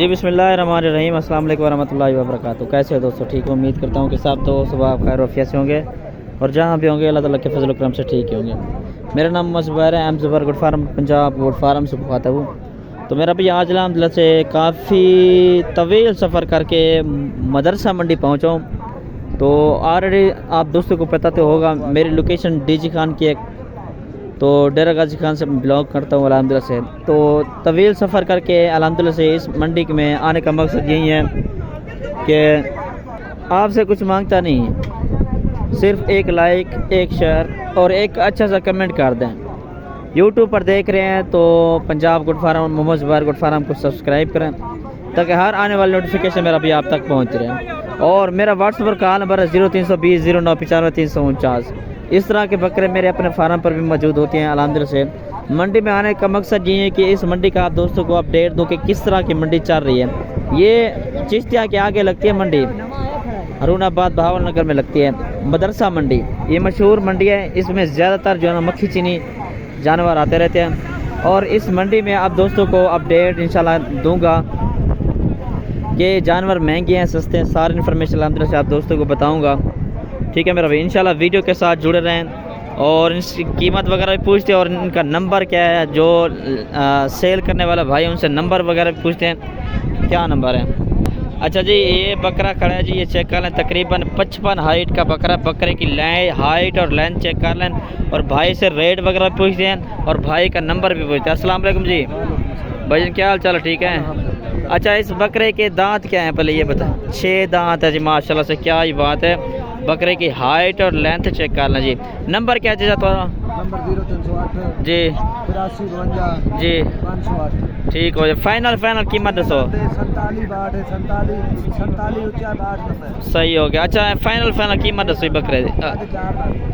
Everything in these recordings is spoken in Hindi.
जी बिस्मिल्लाहिर्रहमानिर्रहीम, अस्सलाम वालेकुम वरहमतुल्लाहि वबरकातुहू। कैसे हो दोस्तों? ठीक हो? उम्मीद करता हूँ कि सब तो सुबह खैर वफ़ियत से होंगे और जहाँ भी होंगे अल्लाह ताला के फजल करम से ठीक ही होंगे। मेरा नाम मोहम्मद ज़ुबैर है, M Zubair Good Farm Punjab Good Farm से मुखातब हूँ। तो मेरा भी आज अल्हम्दुलिल्लाह से काफ़ी तवील सफ़र करके मदरसा मंडी पहुँचा हूँ। तो ऑलरेडी आप दोस्तों को पता तो होगा, मेरी लोकेशन डीजी खान की एक तो डेरा गाजी खान से बिलोंग करता हूँ अल्हम्दुलिल्लाह से। तो तवील सफ़र करके अल्हम्दुलिल्लाह से इस मंडी में आने का मकसद यही है कि आपसे कुछ मांगता नहीं है, सिर्फ एक लाइक, एक शेयर और एक अच्छा सा कमेंट कर दें। यूट्यूब पर देख रहे हैं तो Punjab Good Farm Mohammad Zubair Good Farm को सब्सक्राइब करें ताकि हर आने वाली नोटिफिकेशन मेरा भी आप तक पहुँच रहे। और मेरा व्हाट्सएप का नंबर है 0320 09 95 349। इस तरह के बकरे मेरे अपने फार्म पर भी मौजूद होते हैं अल्हम्दुलिल्लाह से। मंडी में आने का मकसद ये है कि इस मंडी का आप दोस्तों को अपडेट दूँ कि किस तरह की मंडी चल रही है। ये चिश्तिया के आगे लगती है मंडी, हरुणाबाद बहावल नगर में लगती है मदरसा मंडी। ये मशहूर मंडी है, इसमें ज़्यादातर जो है ना मक्खी चीनी जानवर आते रहते हैं। और इस मंडी में आप दोस्तों को अपडेट इंशाल्लाह दूंगा कि जानवर महंगे हैं सस्ते हैं, सारी इन्फॉर्मेशन अल्हम्दुलिल्लाह से आप दोस्तों को बताऊंगा। ठीक है मेरा भाई, इंशाल्लाह वीडियो के साथ जुड़े रहें और इसकी कीमत वगैरह भी पूछते हैं और इनका नंबर क्या है। जो सेल करने वाला भाई उनसे नंबर वगैरह भी पूछते हैं, क्या नंबर है। अच्छा जी, ये बकरा खड़ा है जी, ये चेक कर लें। तकरीबन 55 हाइट का बकरा, बकरे की हाइट और लेंथ चेक कर लें और भाई से रेट वगैरह पूछते हैं और भाई का नंबर भी पूछते हैं। अस्सलाम वालेकुम जी भाई, क्या हाल चाल है? ठीक है। अच्छा, इस बकरे के दांत क्या हैं पहले ये बता? 6 दांत है जी माशाल्लाह से, क्या ही बात है। बकरे की हाइट और लेंथ चेक कर लें जी। नंबर क्या चाहिए तुम्हारा? नंबर 0308 जी 8352 जी 508। ठीक हो जाए। फाइनल कीमत दसो। 47 सही हो गया। अच्छा, फाइनल कीमत दसो बकरे दी।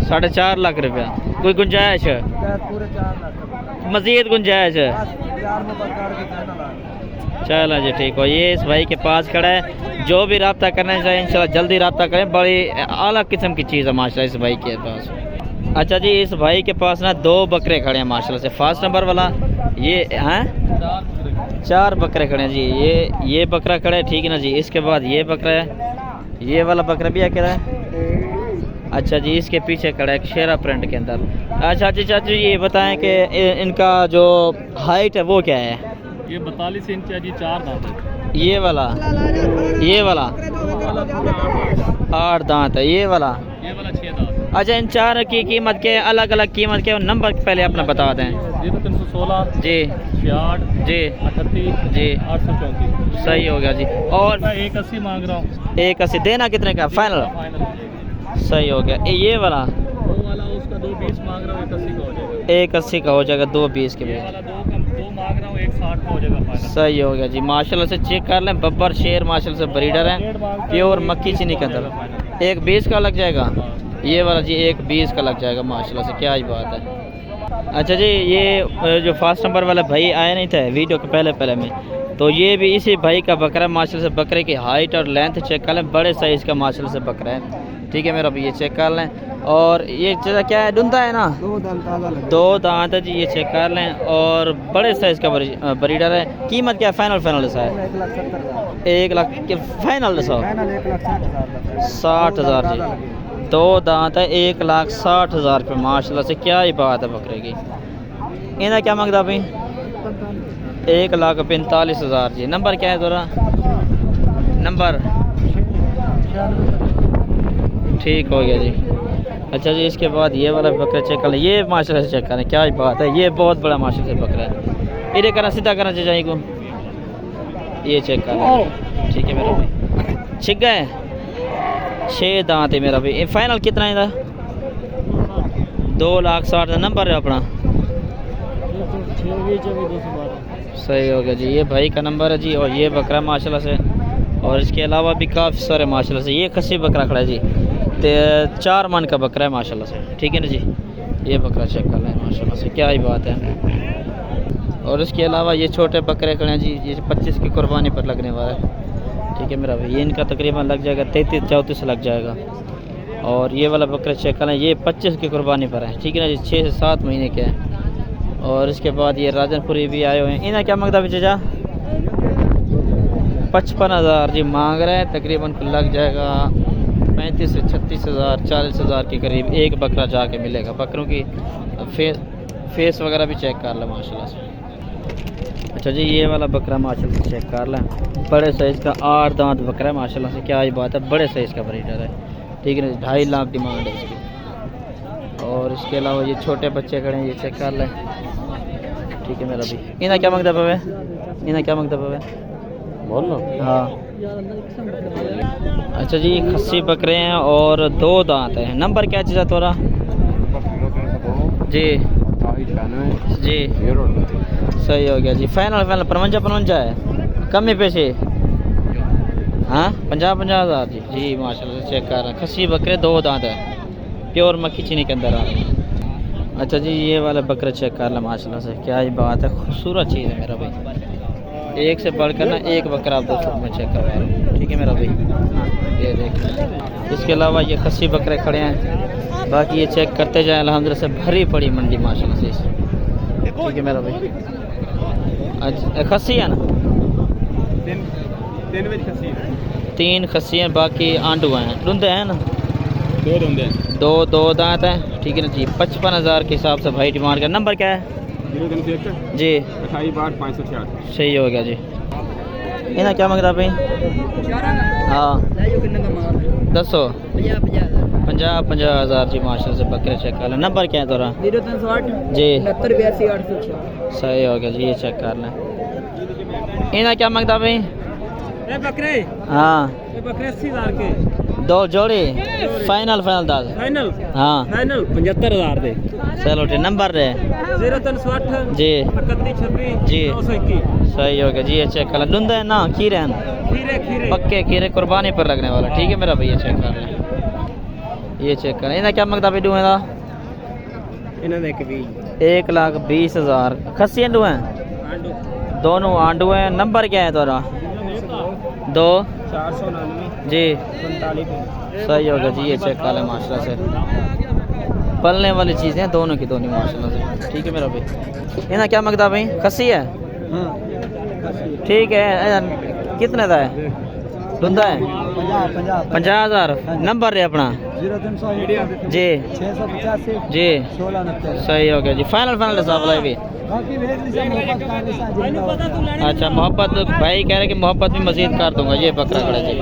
4.5 लाख रुपया। कोई गुंजाइश है? पूरे 4 लाख मजीद गुंजाइश है? चलो जी ठीक हो। ये इस भाई के पास खड़ा है, जो भी रब्ता करना चाहिए इंशाल्लाह जल्दी रब्ता करें। बड़ी आला किस्म की चीज़ है माशाल्लाह इस भाई के पास। अच्छा जी, इस भाई के पास ना 2 बकरे खड़े हैं माशाल्लाह से। फर्स्ट नंबर वाला ये हैं 4 बकरे खड़े हैं जी। ये बकरा खड़ा है, ठीक है ना जी। इसके बाद ये बकरा है, ये वाला बकरा भी अकेला है। अच्छा जी, इसके पीछे खड़ा है शेरा प्रिंट के अंदर। अच्छा जी चाचू, ये बताएं कि इनका जो हाइट है वो क्या है? ये 42 इंच है जी, 4 दांत है। ये वाला 8 दांत है, ये वाला 6 दांत। अच्छा, इन 4 की कीमत के अलग अलग कीमत के नंबर पहले अपना बता दें। 0316 जी 66 जी 38 जी 834। सही हो गया जी। और मैं 180 मांग रहा हूँ। 180 देना कितने का फाइनल? सही हो गया। ये वाला वो वाला उसका 220 मांग रहा हूँ, 180 का हो जाएगा। 180 का हो जाएगा, 220 के ये बाद। वाला 2 मांग रहा हूँ, 160 का हो जाएगा फाइनल। सही हो गया जी। माशाल्लाह से चेक कर लें, बब्बर शेर माशाल्लाह से ब्रीडर है, प्योर मक्खी चीनी के अंदर। 120 का लग जाएगा ये वाला जी, 120 का लग जाएगा माशाल्लाह से, क्या ही बात है। अच्छा जी, ये जो फर्स्ट नंबर वाला भाई आया नहीं था वीडियो के पहले में, तो ये भी इसी भाई का बकरा माशाल्लाह से। बकरे की हाइट और लेंथ चेक कर लें, बड़े साइज़ का माशाल्लाह से बकरा है। ठीक है मेरा भी, ये चेक कर लें। और ये क्या है, डुंदा है ना? 2 दांत है जी, ये चेक कर लें और बड़े साइज़ का ब्रीडर है। कीमत क्या है फाइनल दसा है? 1 लाख के फाइनल दसा 60,000 जी। 2 दांत है, 1,60,000 रुपये माशाल्लाह से, क्या ही बात है बकरे की। इन्हें क्या मांगता भाई? 1,45,000 जी। नंबर क्या है तेरा? नंबर ठीक हो गया जी। अच्छा जी, इसके बाद ये वाला बकरा चेक कर लें। ये माशाल्लाह से चेक करें, क्या ही बात है। ये बहुत बड़ा माशाल्लाह से बकरा है। इधर करना सीधा करना चाहिए को, ये चेक कर लें। ठीक है मेरा भाई, छिक गए 6 दांत है मेरा भाई। फाइनल कितना है? 2,60,000 नंबर है अपना। सही हो गया जी, ये भाई का नंबर है जी। और ये बकरा माशाल्लाह से, और इसके अलावा भी काफ़ी सारे माशाल्लाह से। ये खस्सी बकरा खड़ा है जी, 4 मन का बकरा है माशाल्लाह से। ठीक है ना जी, ये बकरा चेक कर लें माशाल्लाह से, क्या ही बात है। और इसके अलावा ये छोटे बकरे खड़े हैं जी, ये 25 की कुर्बानी पर लगने वाला है। ठीक है मेरा भाई, ये इनका तकरीबन लग जाएगा 33-34 लग जाएगा। और ये वाला बकरा चेक कर लें, ये 25 की कुर्बानी पर है। ठीक है ना जी, 6 से 7 महीने के हैं। और इसके बाद ये राजनपुरी भी आए हुए हैं। इन्हें क्या मांगता भी चाचा? 55,000 जी मांग रहे हैं। तकरीबन लग जाएगा 35 से 36,000 40,000 के करीब एक बकरा जाके मिलेगा। बकरों की फेस वगैरह भी चेक कर लें माशाल्लाह से। अच्छा जी, ये वाला बकरा माशाल्लाह से चेक कर लें, बड़े साइज़ का 8 दांत बकरा है माशाल्लाह से। क्या ही बात है, बड़े साइज़ का ब्रीडर है, ठीक है। 2.5 लाख डिमांड है इसकी। और इसके अलावा ये छोटे बच्चे खड़े हैं, ये चेक कर लें, ठीक है मेरा भी। इन्हें क्या मांगता पावे, इन्हें क्या मांगता पावे बोल लो। हाँ अच्छा जी, खस्सी बकरे हैं और 2 दांत हैं। नंबर क्या चीज़ है तोरा जी? जी सही हो गया जी। फाइनल 55 है, कम ही पैसे। हाँ 50,000 जी। जी माशाल्लाह से चेक कर रहे हैं, खस्सी बकरे 2 दांत है, प्योर मक्खी चीनी के अंदर आ रहे हैं। अच्छा जी, ये वाला बकरा चेक कर लें माशाल्लाह से। क्या ही बात है, खूबसूरत चीज़ है मेरा भाई। एक से बढ़कर ना एक बकरा आप दोस्तों में चेक करवा रहा हूँ, ठीक है मेरा भाई। ये देख, इसके अलावा ये खस्सी बकरे खड़े हैं, बाकी ये चेक करते जाए। अल्हम्दुलिल्लाह से भरी पड़ी मंडी माशाल्लाह से, ठीक है मेरा भाई। अच्छा खस्सी है ना, 3 खस्सी हैं, बाकी आंडू हैं, डुंदे हैं ना, 2 धुंधे हैं, 2 दांत हैं, ठीक है ना जी। 55,000 के हिसाब से भाई डिमांड का। नंबर क्या है जी? 28,566 सही हो गया जी। इन्हें क्या मांगता भाई? हाँ दसो 50,000 जी माशाल्लाह से बकरे चेक कर लें। नंबर क्या है तोरा? 0360 जी 69 82 806। सही हो गया जी, ये चेक कर लें। इन्हें क्या मांगता भाई? ये बकरे हाँ 80,000 के 2 जोड़ी। फाइनल 10 फाइनल हाँ 75,000 दे। चलो ठीक। नंबर रे 0360 जी 31 जी 921। सही हो गया जी, ये चेक कर लें। डुंदे हैं ना, खीरे हैं, खीरे पक्के खीरे कुर्बानी पर लगने वाला, ठीक है मेरा भैया। चेक कर लें, ये चेक करें। इन्हें क्या मांगता भाई डूए का? इन्हें देख भी 1,20,000 खस्सी आंडू हैं, दोनों आंडू हैं। नंबर क्या है तोरा? 2 499 जी 45। सही हो गया जी, ये चेक कर लें माशाल्लाह से। पलने वाली चीज़ें हैं दोनों की दोनों माशाल्लाह से, ठीक है मेरा भाई। इन्हें क्या मांगता भाई? खस्सी है, ठीक है। कितने का है? डुंदा है 50,000। नंबर है अपना 0300 जी 685 जी 1669। सही हो गया जी। फाइनल हिसाब लाई भी। अच्छा मोहब्बत भाई कह रहे कि मोहब्बत भी मजीद कर दूंगा। ये बकरा खड़ा जी,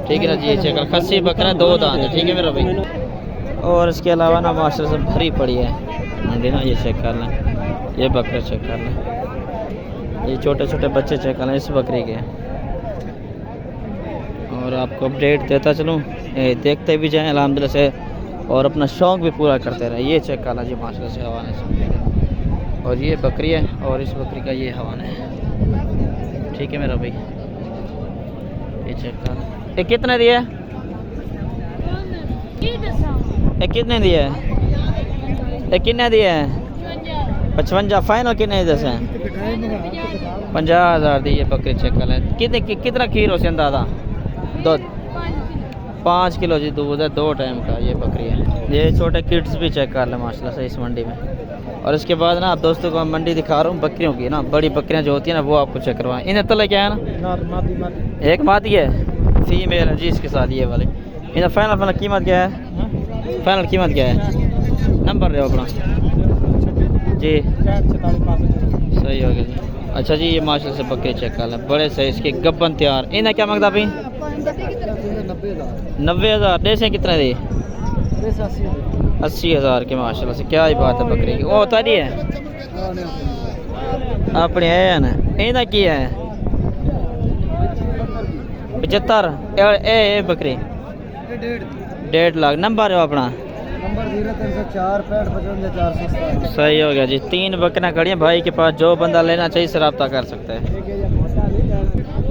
ठीक है ना जी। ये चेक खस्सी बकरा 2 दांत है, ठीक है मेरा भाई। और इसके अलावा ना माशाल्लाह से भरी पड़ी है मंडी ना, ये चेक कर लें, ये बकरा चेक कर लें, ये छोटे छोटे बच्चे चेक कर लें इस बकरी के। और आपको अपडेट देता चलूँ, देखते भी जाएं अल्हम्दुलिल्लाह से, और अपना शौक़ भी पूरा करते रहें। ये चेक कर जी माशाल्लाह से हवाने से। और ये बकरी है और इस बकरी का ये हवाना है, ठीक है मेरा भाई। ये चेक कर। ये कितने दिए? ये कितने दिए? ये कितने दिए? 55। फाइनल कितने जैसे? 50,000 दी ये बकरी चेक कर लें। कितना खीर हो से अंदाजा? 5 किलो जी दूध है, 2 टाइम का ये बकरी है। ये छोटे किड्स भी चेक कर लें माशाल्लाह से इस मंडी में। और इसके बाद ना आप दोस्तों को मंडी दिखा रहा हूँ बकरियों की ना, बड़ी बकरियाँ जो होती हैं ना वो आपको चेक करवाएं। इन्हें तले क्या है ना, एक मादी है, फीमेल है जी इसके साथ ये वाले। इन्हें फाइनल कीमत क्या है? फाइनल कीमत क्या है? नंबर दे अपना जी। सही हो गया जी। अच्छा जी, ये माशाल्लाह से बकरे चेक कर लें, बड़े सही इसके गब्बन तैयार। इन्हें क्या मांगता भाई? 90,000। देसे कितने दी? 80,000 के माशाल्लाह से। क्या ही बात है बकरी की। वो तारी है अपनी है ना। इन्हें की है 75। ए बकरी 1.5 लाख। नंबर है अपना? नंबर 0304 65 407। सही हो गया जी। 3 बकरियाँ खड़ी हैं भाई के पास, जो बंदा लेना चाहिए से रब्ता कर सकता है।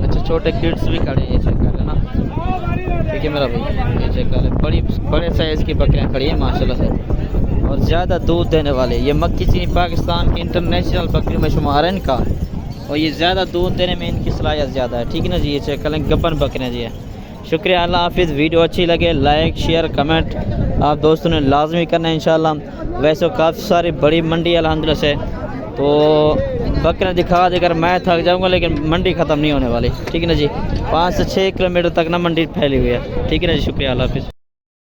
अच्छा छोटे किड्स भी खड़े हैं, ये चेक कर लेना, ठीक है मेरा भाई। ये चेक कर ले, बड़े साइज़ की बकरियाँ खड़ी हैं माशाल्लाह से, और ज़्यादा दूध देने वाले। ये मक्की चीनी पाकिस्तान की इंटरनेशनल बकरी में शुमार है इनका, और ये ज़्यादा दूध देने में इनकी सलाहियत ज़्यादा है, ठीक है ना जी। ये चेक कर लें, गब्बन बकरियाँ जी है। शुक्रिया, अल्लाह हाफिज़। वीडियो अच्छी लगे लाइक शेयर कमेंट आप दोस्तों ने लाजमी करना है इंशाल्लाह। वैसे काफ़ी सारी बड़ी मंडी है अल्हम्दुलिल्लाह से, तो बकरे दिखा देकर मैं थक जाऊंगा, लेकिन मंडी ख़त्म नहीं होने वाली। ठीक है ना जी, 5 से 6 किलोमीटर तक ना मंडी फैली हुई है। ठीक है ना जी, शुक्रिया, अल्लाह हाफिज़।